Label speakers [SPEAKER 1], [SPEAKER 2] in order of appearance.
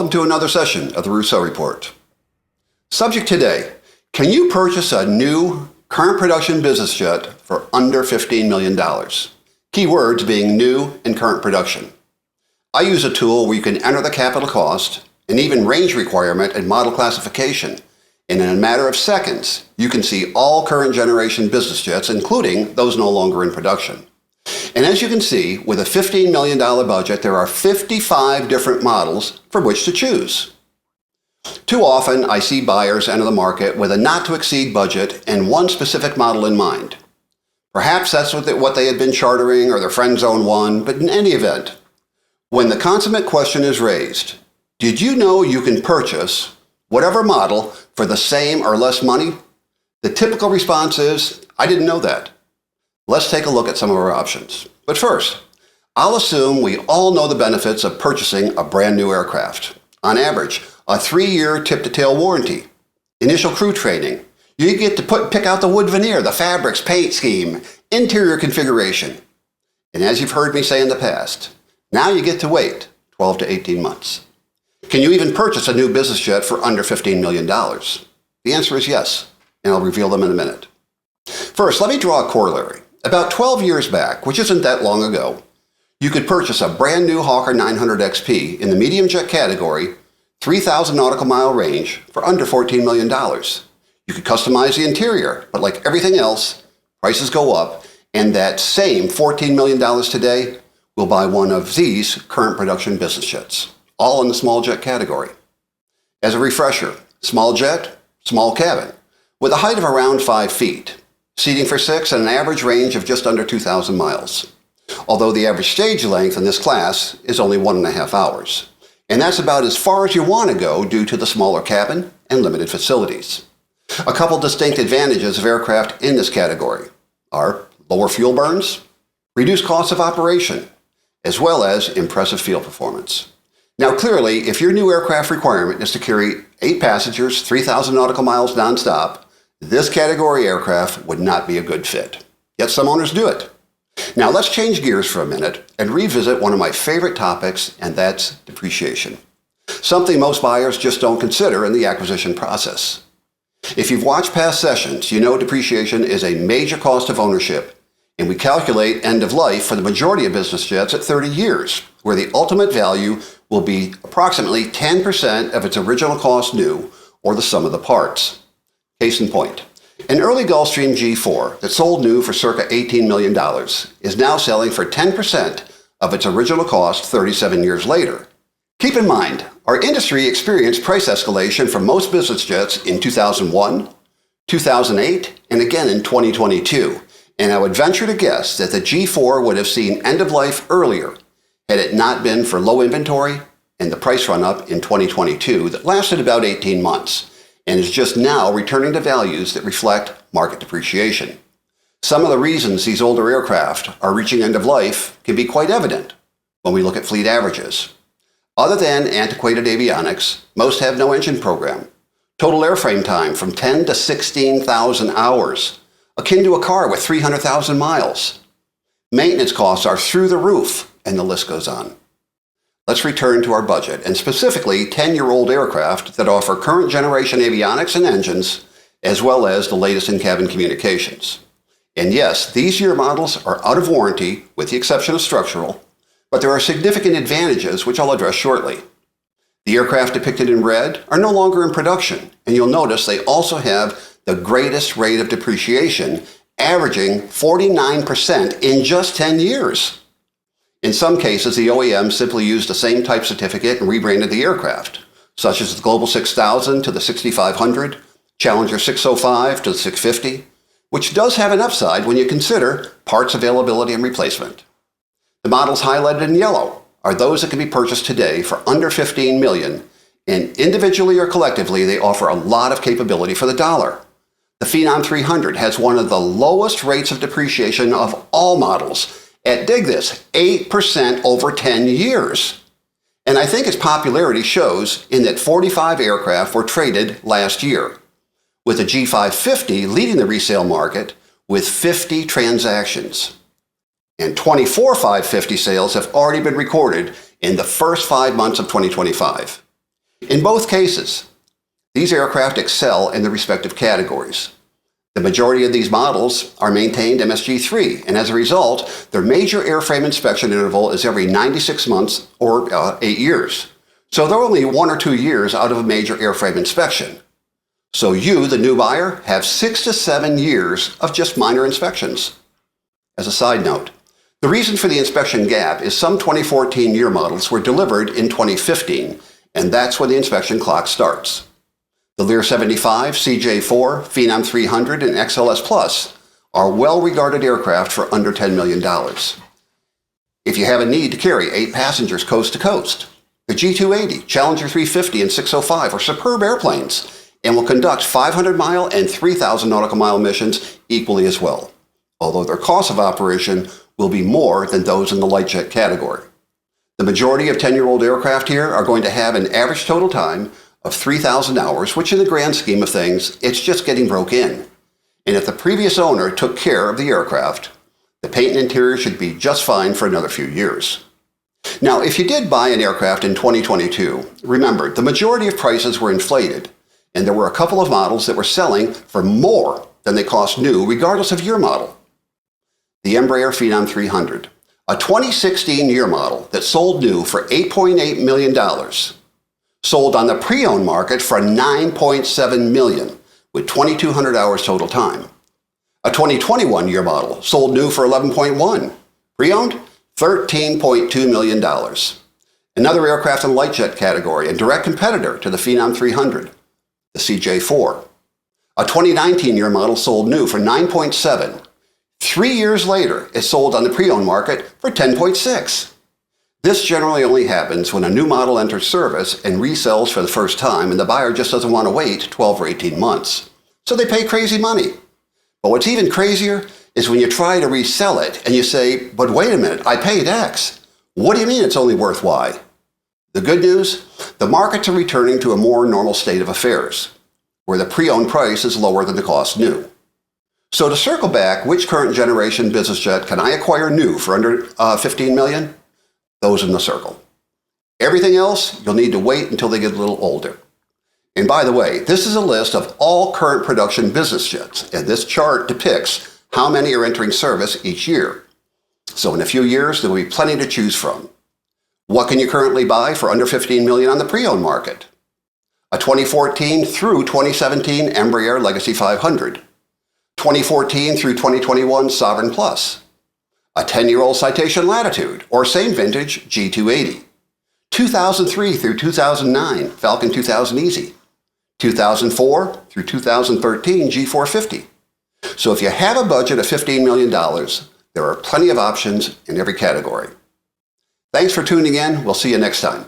[SPEAKER 1] welcome to another session of the Rousseau Report. Subject today, can you purchase a new current production business jet for under $15 million? Keywords being new and current production. I use a tool where you can enter the capital cost and even range requirement and model classification. And in a matter of seconds, you can see all current generation business jets, including those no longer in production. And as you can see, with a $15 million budget, there are 55 different models from which to choose. Too often, I see buyers enter the market with a not-to-exceed budget and one specific model in mind. Perhaps that's what they had been chartering or their friends own one, but in any event, when the consummate question is raised, did you know you can purchase whatever model for the same or less money? The typical response is, I didn't know that. Let's take a look at some of our options. But first, I'll assume we all know the benefits of purchasing a brand new aircraft. On average, a 3-year tip-to-tail warranty, initial crew training. You get to pick out the wood veneer, the fabrics, paint scheme, interior configuration. And as you've heard me say in the past, now you get to wait 12 to 18 months. Can you even purchase a new business jet for under $15 million? The answer is yes, and I'll reveal them in a minute. First, let me draw a corollary. About 12 years back, which isn't that long ago, you could purchase a brand new Hawker 900 XP in the medium jet category, 3,000 nautical mile range for under $14 million. You could customize the interior, but like everything else, prices go up, and that same $14 million today will buy one of these current production business jets, all in the small jet category. As a refresher, small jet, small cabin, with a height of around 5 feet, seating for 6 and an average range of just under 2,000 miles. Although the average stage length in this class is only 1.5 hours. And that's about as far as you want to go due to the smaller cabin and limited facilities. A couple distinct advantages of aircraft in this category are lower fuel burns, reduced costs of operation, as well as impressive field performance. Now clearly, if your new aircraft requirement is to carry 8 passengers, 3,000 nautical miles nonstop, this category aircraft would not be a good fit. Yet some owners do it. Now let's change gears for a minute and revisit one of my favorite topics, and that's depreciation. Something most buyers just don't consider in the acquisition process. If you've watched past sessions, you know depreciation is a major cost of ownership, and we calculate end of life for the majority of business jets at 30 years, where the ultimate value will be approximately 10% of its original cost new, or the sum of the parts. Case in point, an early Gulfstream G4 that sold new for circa $18 million is now selling for 10% of its original cost 37 years later. Keep in mind, our industry experienced price escalation for most business jets in 2001, 2008, and again in 2022, and I would venture to guess that the G4 would have seen end of life earlier had it not been for low inventory and the price run-up in 2022 that lasted about 18 months. And is just now returning to values that reflect market depreciation. Some of the reasons these older aircraft are reaching end of life can be quite evident when we look at fleet averages. Other than antiquated avionics, most have no engine program. Total airframe time from 10 to 16,000 hours, akin to a car with 300,000 miles. Maintenance costs are through the roof, and the list goes on. Let's return to our budget, and specifically 10-year-old aircraft that offer current generation avionics and engines, as well as the latest in-cabin communications. And yes, these year models are out of warranty, with the exception of structural, but there are significant advantages which I'll address shortly. The aircraft depicted in red are no longer in production, and you'll notice they also have the greatest rate of depreciation, averaging 49% in just 10 years. In some cases, the OEM simply used the same type certificate and rebranded the aircraft, such as the Global 6000 to the 6500, Challenger 605 to the 650, which does have an upside when you consider parts availability and replacement. The models highlighted in yellow are those that can be purchased today for under $15 million, and individually or collectively, they offer a lot of capability for the dollar. The Phenom 300 has one of the lowest rates of depreciation of all models, at, dig this, 8% over 10 years. And I think its popularity shows in that 45 aircraft were traded last year, with the G550 leading the resale market with 50 transactions. And 24 550 sales have already been recorded in the first 5 months of 2025. In both cases, these aircraft excel in their respective categories. The majority of these models are maintained MSG-3, and as a result, their major airframe inspection interval is every 96 months or 8 years. So they're only 1 or 2 years out of a major airframe inspection. So you, the new buyer, have 6 to 7 years of just minor inspections. As a side note, the reason for the inspection gap is some 2014 year models were delivered in 2015, and that's when the inspection clock starts. The Lear 75, CJ4, Phenom 300, and XLS Plus are well-regarded aircraft for under $10 million. If you have a need to carry 8 passengers coast to coast, the G280, Challenger 350, and 605 are superb airplanes and will conduct 500-mile and 3,000 nautical mile missions equally as well, although their cost of operation will be more than those in the light jet category. The majority of 10-year-old aircraft here are going to have an average total time of 3,000 hours, which in the grand scheme of things, it's just getting broke in. And if the previous owner took care of the aircraft, the paint and interior should be just fine for another few years. Now, if you did buy an aircraft in 2022, remember, the majority of prices were inflated, and there were a couple of models that were selling for more than they cost new, regardless of year model. The Embraer Phenom 300, a 2016 year model that sold new for $8.8 million, sold on the pre-owned market for $9.7 million, with 2,200 hours total time. A 2021 year model sold new for $11.1, pre-owned $13.2 million. Another aircraft in the light jet category and direct competitor to the Phenom 300, the CJ4. A 2019 year model sold new for $9.7. 3 years later, it sold on the pre-owned market for $10.6. This generally only happens when a new model enters service and resells for the first time, and the buyer just doesn't want to wait 12 or 18 months. So they pay crazy money. But what's even crazier is when you try to resell it and you say, but wait a minute, I paid X. What do you mean it's only worth Y? The good news? The markets are returning to a more normal state of affairs, where the pre-owned price is lower than the cost new. So to circle back, which current generation business jet can I acquire new for under $15 million? Those in the circle. Everything else, you'll need to wait until they get a little older. And by the way, this is a list of all current production business jets, and this chart depicts how many are entering service each year. So in a few years, there will be plenty to choose from. What can you currently buy for under $15 million on the pre-owned market? A 2014 through 2017 Embraer Legacy 500, 2014 through 2021 Sovereign Plus, a 10-year-old Citation Latitude, or same vintage G280, 2003 through 2009 Falcon 2000 Easy, 2004 through 2013 G450. So if you have a budget of $15 million, there are plenty of options in every category. Thanks for tuning in. We'll see you next time.